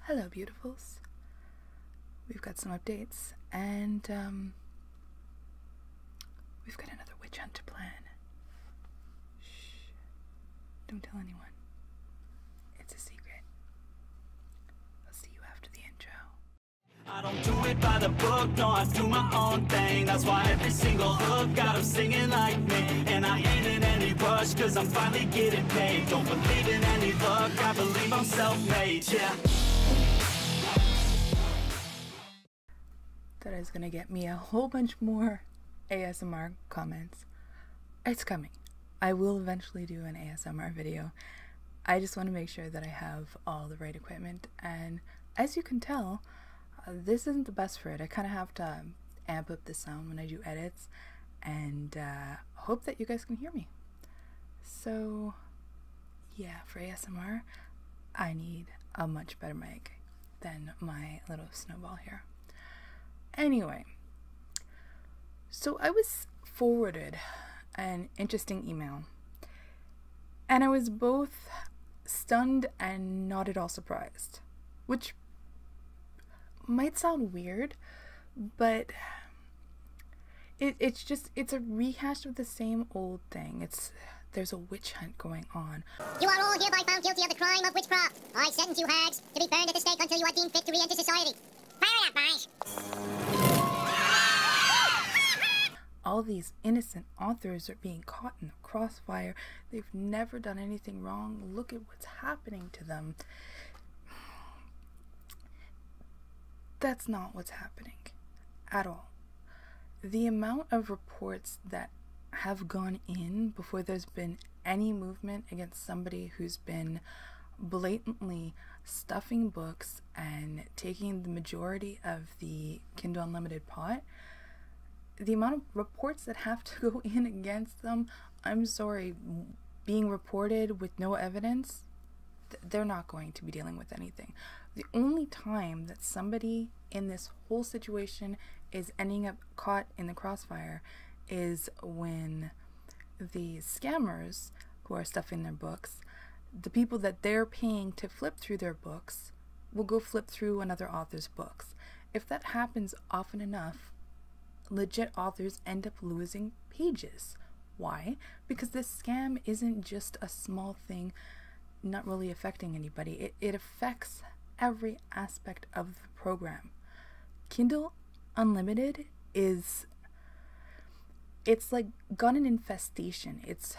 Hello, beautifuls. We've got some updates, and we've got another witch hunt to plan. Shh. Don't tell anyone. It's a secret. I'll see you after the intro. I don't do it by the book, no, I do my own thing. That's why every single hook got them singing like me. And I ain't in any rush, cause I'm finally getting paid. Don't believe in any luck, I believe I'm self-made, yeah. That is gonna get me a whole bunch more ASMR comments. It's coming. I will eventually do an ASMR video. I just want to make sure that I have all the right equipment, and as you can tell, this isn't the best for it. I kind of have to amp up the sound when I do edits, and hope that you guys can hear me. So yeah, for ASMR, I need a much better mic than my little snowball here. Anyway, so I was forwarded an interesting email, and I was both stunned and not at all surprised, which might sound weird, but it's a rehash of the same old thing. There's a witch hunt going on. You are all hereby found guilty of the crime of witchcraft. I sentence you hags to be burned at the stake until you are deemed fit to re-enter society. Fire it up, boys! All these innocent authors are being caught in the crossfire. They've never done anything wrong. Look at what's happening to them. That's not what's happening at all. The amount of reports that have gone in before there's been any movement against somebody who's been blatantly stuffing books and taking the majority of the Kindle Unlimited pot, the amount of reports that have to go in against them, I'm sorry, being reported with no evidence, they're not going to be dealing with anything. The only time that somebody in this whole situation is ending up caught in the crossfire is when the scammers who are stuffing their books, the people that they're paying to flip through their books, will go flip through another author's books. If that happens often enough, legit authors end up losing pages. Why? Because this scam isn't just a small thing not really affecting anybody. It affects every aspect of the program. Kindle Unlimited it's like got an infestation. It's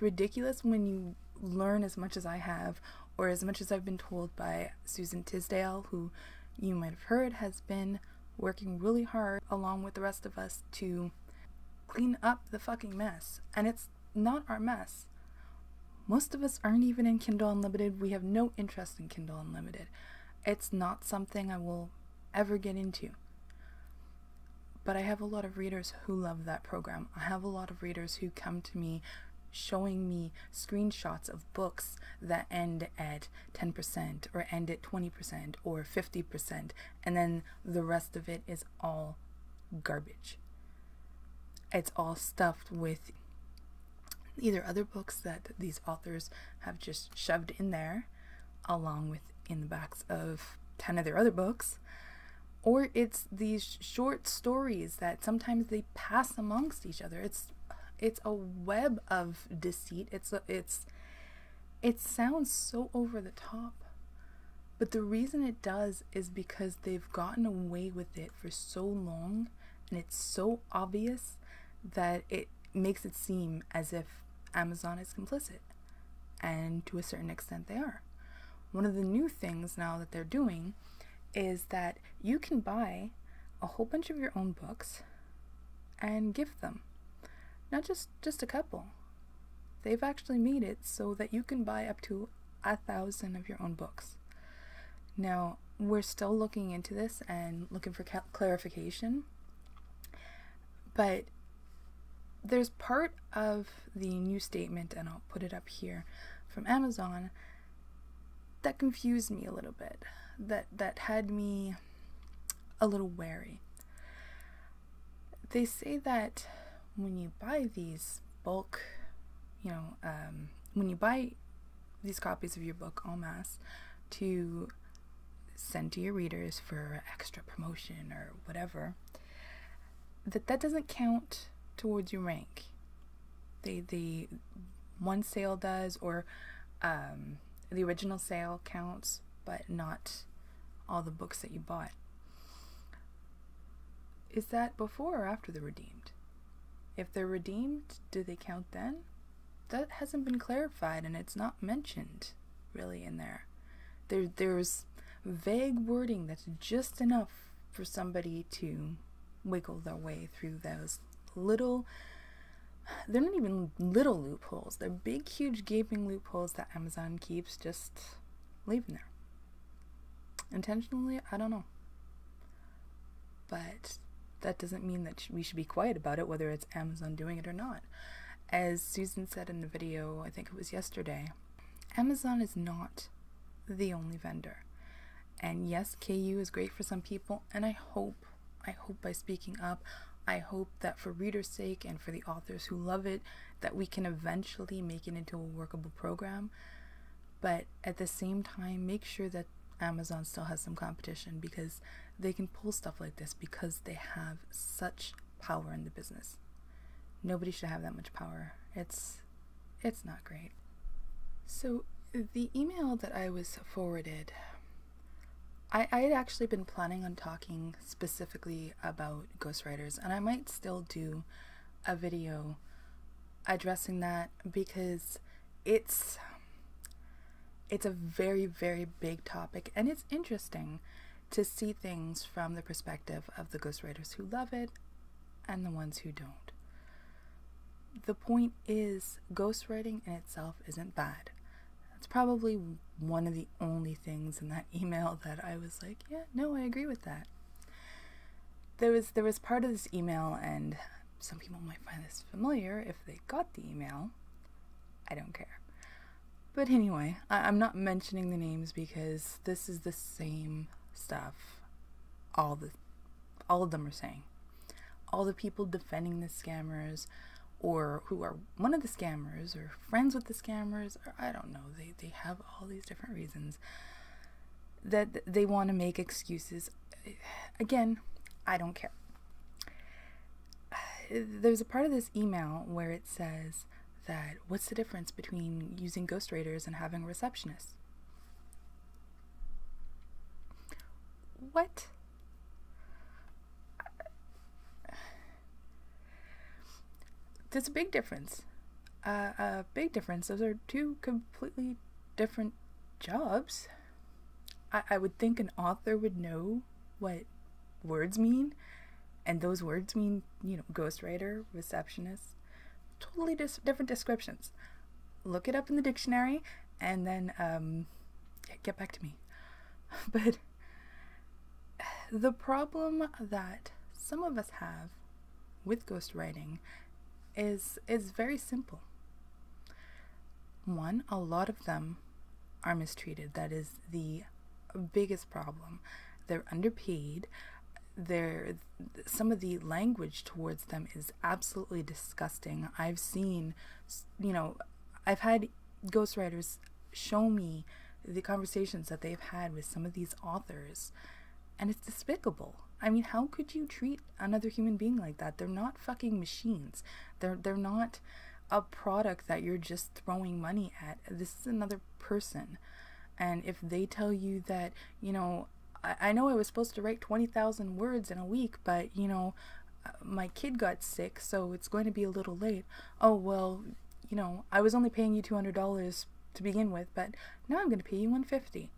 ridiculous when you learn as much as I have, or as much as I've been told by Susan Tisdale, who you might have heard has been working really hard along with the rest of us to clean up the fucking mess. And it's not our mess. Most of us aren't even in Kindle Unlimited. We have no interest in Kindle Unlimited. It's not something I will ever get into. But I have a lot of readers who love that program. I have a lot of readers who come to me showing me screenshots of books that end at 10% or end at 20% or 50%, and then the rest of it is all garbage. It's all stuffed with either other books that these authors have just shoved in there along with in the backs of 10 of their other books, or it's these short stories that sometimes they pass amongst each other. It's a web of deceit. It sounds so over the top, but the reason it does is because they've gotten away with it for so long, and it's so obvious that it makes it seem as if Amazon is complicit, and to a certain extent they are. One of the new things now that they're doing is that you can buy a whole bunch of your own books and gift them. Not just a couple. They've actually made it so that you can buy up to 1,000 of your own books. Now, we're still looking into this and looking for clarification, but there's part of the new statement, and I'll put it up here, from Amazon that confused me a little bit, that had me a little wary. They say that when you buy these bulk, when you buy these copies of your book en masse, to send to your readers for extra promotion or whatever, that doesn't count towards your rank. The one sale does, or the original sale counts, but not all the books that you bought. Is that before or after they're redeemed? If they're redeemed, do they count then? That hasn't been clarified, and it's not mentioned really in there. There's vague wording that's just enough for somebody to wiggle their way through those little, they're not even little loopholes, they're big, huge, gaping loopholes that Amazon keeps just leaving there. Intentionally, I don't know. But that doesn't mean that we should be quiet about it, whether it's Amazon doing it or not. As Susan said in the video, I think it was yesterday, Amazon is not the only vendor. And yes, KU is great for some people, and I hope by speaking up, I hope that for readers' sake and for the authors who love it, that we can eventually make it into a workable program. But at the same time, make sure that Amazon still has some competition, because they can pull stuff like this because they have such power in the business. Nobody should have that much power. It's not great. So the email that I was forwarded, I had actually been planning on talking specifically about ghostwriters, and I might still do a video addressing that, because it's a very, very big topic, and it's interesting to see things from the perspective of the ghostwriters who love it and the ones who don't. The point is, ghostwriting in itself isn't bad. That's probably one of the only things in that email that I was like, yeah, no, I agree with that. There was part of this email, and some people might find this familiar if they got the email. I don't care. But anyway, I'm not mentioning the names because this is the same stuff all of them are saying. All the people defending the scammers, or who are one of the scammers, or friends with the scammers, or I don't know, they have all these different reasons that they want to make excuses. Again, I don't care. There's a part of this email where it says that what's the difference between using ghostwriters and having a receptionist? What? There's a big difference. A big difference. Those are two completely different jobs. I would think an author would know what words mean, and those words mean, ghostwriter, receptionist, totally different descriptions. Look it up in the dictionary, and then get back to me. But the problem that some of us have with ghostwriting is very simple. One, a lot of them are mistreated. That is the biggest problem. They're underpaid. Some of the language towards them is absolutely disgusting. I've seen, I've had ghostwriters show me the conversations that they've had with some of these authors, and it's despicable. I mean, how could you treat another human being like that? They're not fucking machines. They're not a product that you're just throwing money at. This is another person. And if they tell you that, I know I was supposed to write 20,000 words in a week, but, my kid got sick, so it's going to be a little late. Oh, well, I was only paying you $200 to begin with, but now I'm going to pay you $150.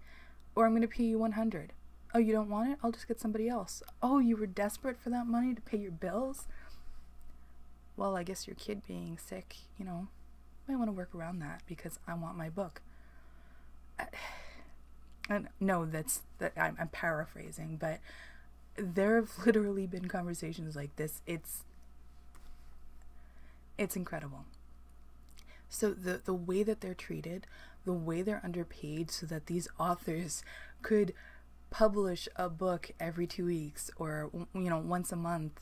Or I'm going to pay you $100. Oh, you don't want it? I'll just get somebody else. Oh, you were desperate for that money to pay your bills? Well, I guess your kid being sick, might want to work around that because I want my book. And no, I'm paraphrasing, but there have literally been conversations like this. It's incredible. So the way that they're treated, the way they're underpaid so that these authors could publish a book every 2 weeks or, once a month.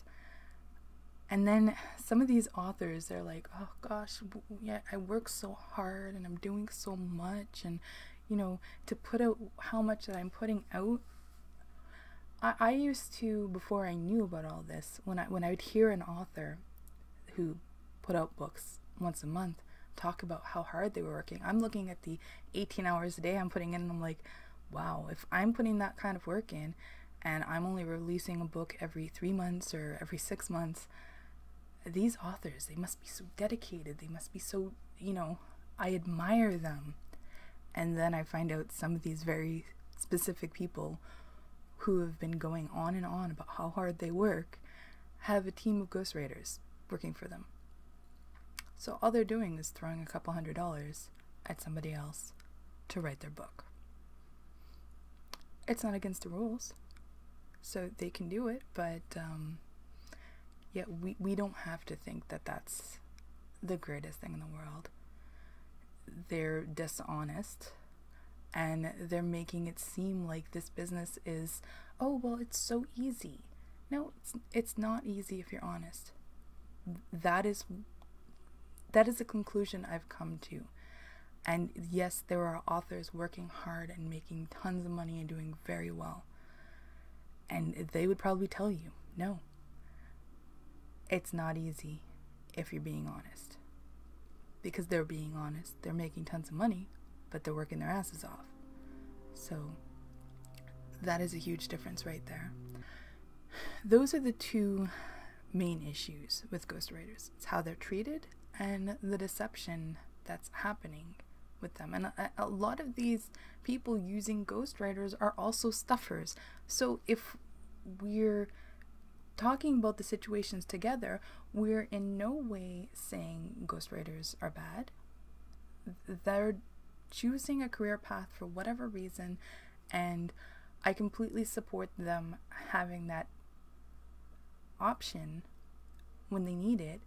And then some of these authors, they're like, oh gosh, yeah, I work so hard and I'm doing so much, and to put out how much that I'm putting out. I used to, before I knew about all this, when I would hear an author who put out books once a month talk about how hard they were working, I'm looking at the 18 hours a day I'm putting in, and I'm like, wow, if I'm putting that kind of work in and I'm only releasing a book every 3 months or every 6 months, these authors, they must be so dedicated, they must be so, I admire them. And then I find out some of these very specific people who have been going on and on about how hard they work have a team of ghostwriters working for them. So all they're doing is throwing a couple $100 at somebody else to write their book. It's not against the rules, so they can do it, but we don't have to think that that's the greatest thing in the world. They're dishonest, and they're making it seem like this business is, oh, well, it's so easy. No, it's not easy if you're honest. That is a conclusion I've come to. And yes, there are authors working hard and making tons of money and doing very well. And they would probably tell you, no, it's not easy if you're being honest. Because they're being honest. They're making tons of money, but they're working their asses off. So that is a huge difference right there. Those are the two main issues with ghostwriters. It's how they're treated and the deception that's happening with them. And a lot of these people using ghostwriters are also stuffers. So if we're talking about the situations together, we're in no way saying ghostwriters are bad. They're choosing a career path for whatever reason, and I completely support them having that option when they need it.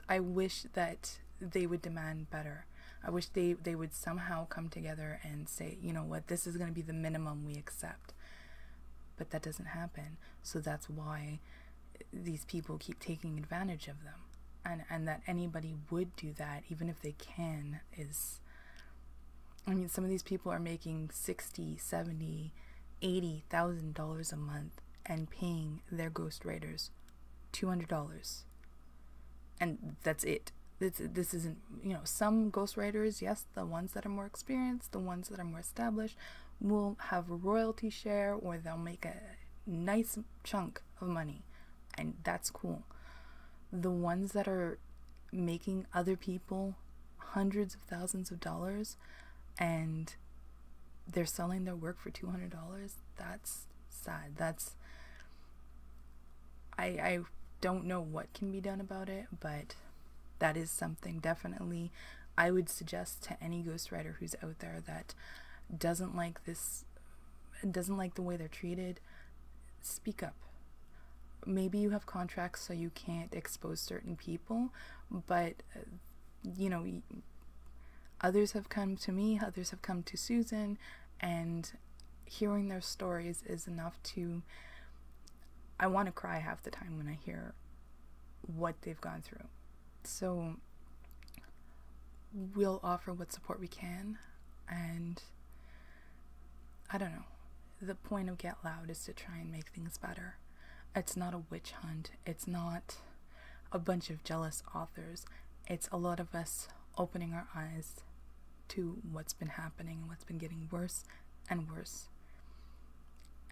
I wish that they would demand better. I wish they would somehow come together and say, you know what, this is going to be the minimum we accept. But that doesn't happen. So that's why these people keep taking advantage of them. And that anybody would do that, even if they can, is, I mean, some of these people are making $60,000, $70,000, $80,000 a month and paying their ghostwriters $200. And that's it. This isn't, some ghostwriters, yes, the ones that are more experienced, the ones that are more established, will have a royalty share, or they'll make a nice chunk of money, and that's cool. The ones that are making other people hundreds of thousands of dollars and they're selling their work for $200, that's sad. I don't know what can be done about it, but that is something definitely I would suggest to any ghostwriter who's out there that doesn't like this, doesn't like the way they're treated. Speak up. Maybe you have contracts so you can't expose certain people, but others have come to me, others have come to Susan, and hearing their stories is enough to, I want to cry half the time when I hear what they've gone through. So we'll offer what support we can, and I don't know, the point of Get Loud is to try and make things better. It's not a witch hunt. It's not a bunch of jealous authors. It's a lot of us opening our eyes to what's been happening and what's been getting worse and worse.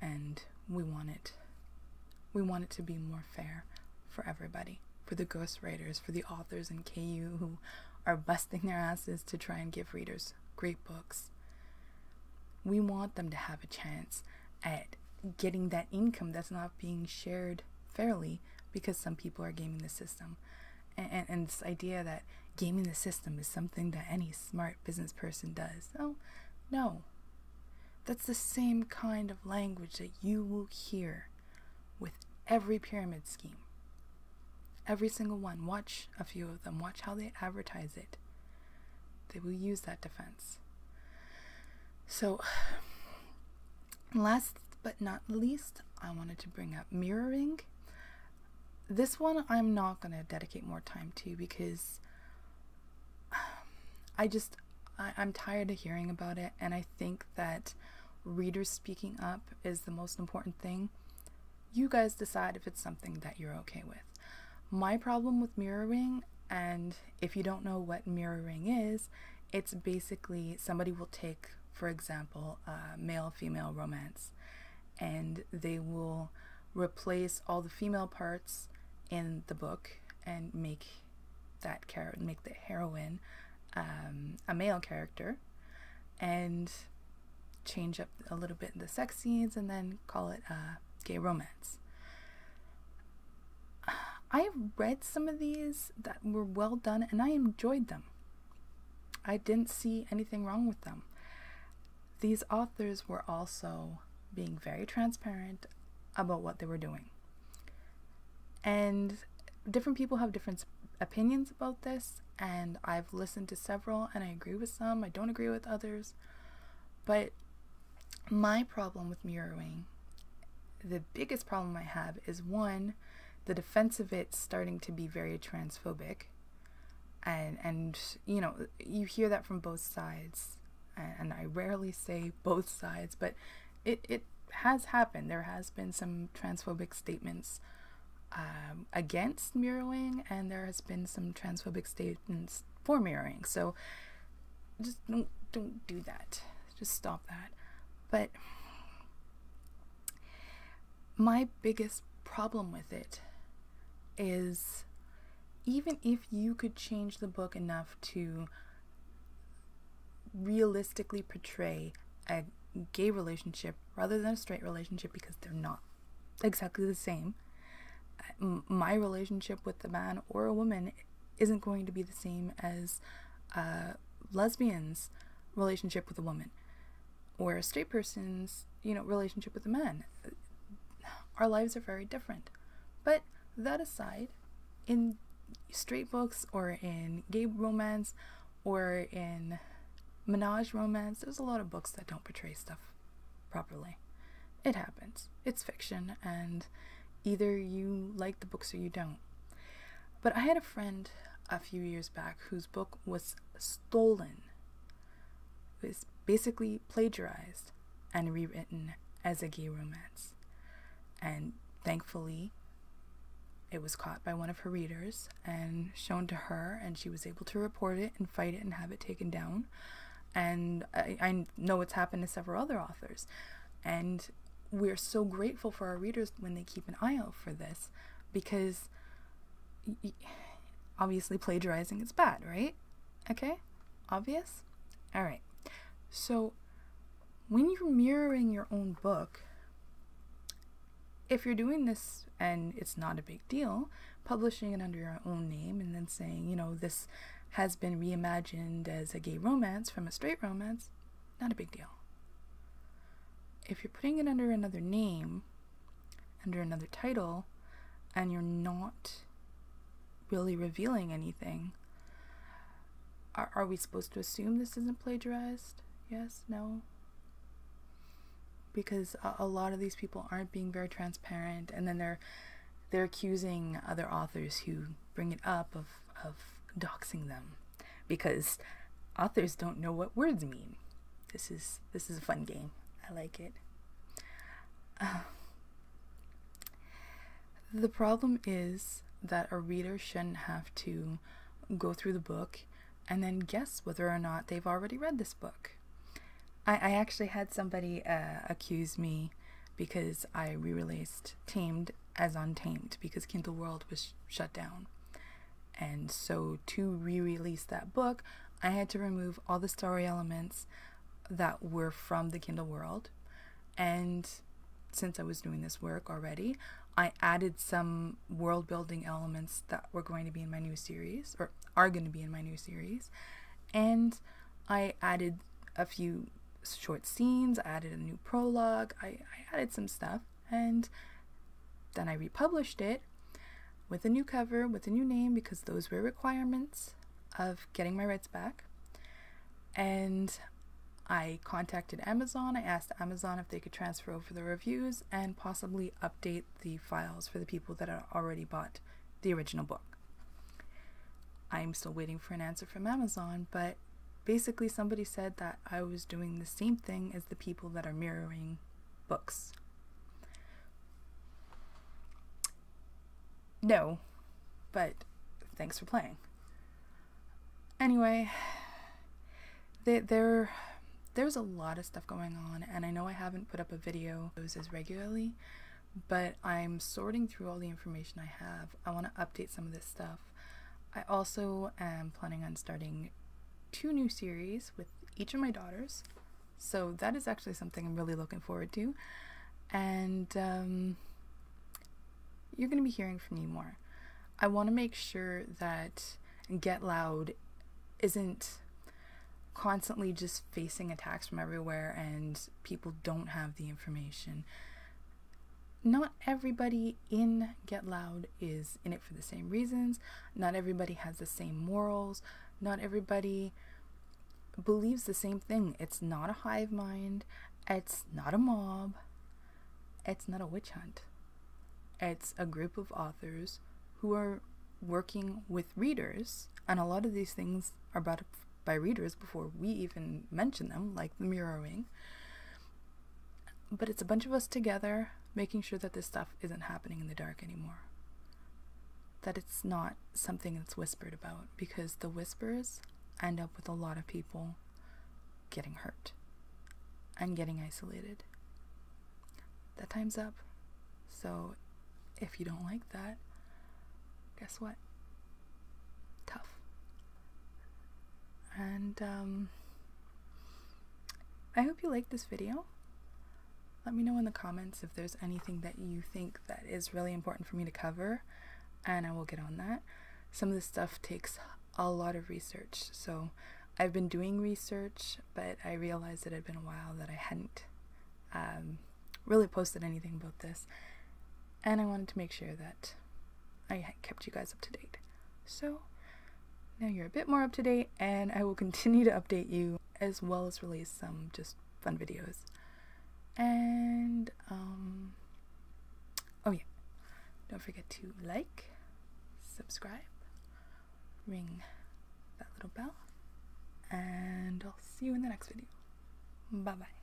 And we want it to be more fair for everybody, for the ghostwriters, for the authors in KU who are busting their asses to try and give readers great books. We want them to have a chance at getting that income that's not being shared fairly because some people are gaming the system. And this idea that gaming the system is something that any smart business person does. Oh, no. That's the same kind of language that you will hear with every pyramid scheme. Every single one. Watch a few of them. Watch how they advertise it. They will use that defense. So, last but not least, I wanted to bring up mirroring. This one I'm not going to dedicate more time to because I'm tired of hearing about it, and I think that readers speaking up is the most important thing. You guys decide if it's something that you're okay with. My problem with mirroring, and if you don't know what mirroring is, it's basically somebody will take, for example, a male-female romance, and they will replace all the female parts in the book and make the heroine a male character, and change up a little bit in the sex scenes, and then call it a gay romance. I've read some of these that were well done, and I enjoyed them. I didn't see anything wrong with them. These authors were also being very transparent about what they were doing. And different people have different opinions about this, and I've listened to several, and I agree with some, I don't agree with others. But my problem with mirroring, the biggest problem I have is, one, the defense of it starting to be very transphobic, and you know, you hear that from both sides, and I rarely say both sides, but it has happened. There has been some transphobic statements against mirroring, and there has been some transphobic statements for mirroring. So just don't do that. Just stop that. But my biggest problem with it is, even if you could change the book enough to realistically portray a gay relationship rather than a straight relationship, because they're not exactly the same. My relationship with a man or a woman isn't going to be the same as a lesbian's relationship with a woman, or a straight person's, you know, relationship with a man. Our lives are very different. But that aside, in straight books or in gay romance or in menage romance, there's a lot of books that don't portray stuff properly. It happens. It's fiction, and either you like the books or you don't. But I had a friend a few years back whose book was stolen. It was basically plagiarized and rewritten as a gay romance. And thankfully, it was caught by one of her readers and shown to her, and she was able to report it and fight it and have it taken down. And I know it's happened to several other authors. And we're so grateful for our readers when they keep an eye out for this, because obviously plagiarizing is bad, right? Okay? Obvious? Alright. So when you're mirroring your own book, if you're doing this and it's not a big deal, publishing it under your own name and then saying, you know, this has been reimagined as a gay romance from a straight romance, not a big deal. If you're putting it under another name, under another title, and you're not really revealing anything, are we supposed to assume this isn't plagiarized? Yes? No? Because a lot of these people aren't being very transparent, and then they're accusing other authors who bring it up of doxing them, because authors don't know what words mean. This is a fun game. I like it. The problem is that a reader shouldn't have to go through the book and then guess whether or not they've already read this book. I actually had somebody accuse me because I re-released Tamed as Untamed because Kindle World was shut down. And so to re-release that book, I had to remove all the story elements that were from the Kindle World. And since I was doing this work already, I added some world building elements that were going to be in my new series, or are going to be in my new series. And I added a few short scenes, I added a new prologue, I added some stuff, and then I republished it with a new cover, with a new name, because those were requirements of getting my rights back. And I contacted Amazon. I asked Amazon if they could transfer over the reviews and possibly update the files for the people that had already bought the original book. I'm still waiting for an answer from Amazon, but basically somebody said that I was doing the same thing as the people that are mirroring books. No, but thanks for playing. Anyway, there's a lot of stuff going on, and I know I haven't put up a video as regularly, but I'm sorting through all the information I have. I want to update some of this stuff. I also am planning on starting 2 new series with each of my daughters, so that is actually something I'm really looking forward to, and you're going to be hearing from me more. I want to make sure that Get Loud isn't constantly just facing attacks from everywhere and people don't have the information. Not everybody in Get Loud is in it for the same reasons. Not everybody has the same morals. Not everybody believes the same thing. It's not a hive mind. It's not a mob. It's not a witch hunt. It's a group of authors who are working with readers, and a lot of these things are brought up by readers before we even mention them, like the mirroring. But it's a bunch of us together making sure that this stuff isn't happening in the dark anymore. That it's not something that's whispered about, because the whispers end up with a lot of people getting hurt and getting isolated. That time's up. So if you don't like that, guess what? Tough. And I hope you liked this video. Let me know in the comments if there's anything that you think that is really important for me to cover, and I will get on that. Some of this stuff takes a lot of research, so I've been doing research, but I realized it had been a while that I hadn't really posted anything about this, and I wanted to make sure that I kept you guys up to date. So now you're a bit more up to date, and I will continue to update you as well as release some just fun videos. And oh yeah, don't forget to like, subscribe, ring that little bell, and I'll see you in the next video. Bye bye.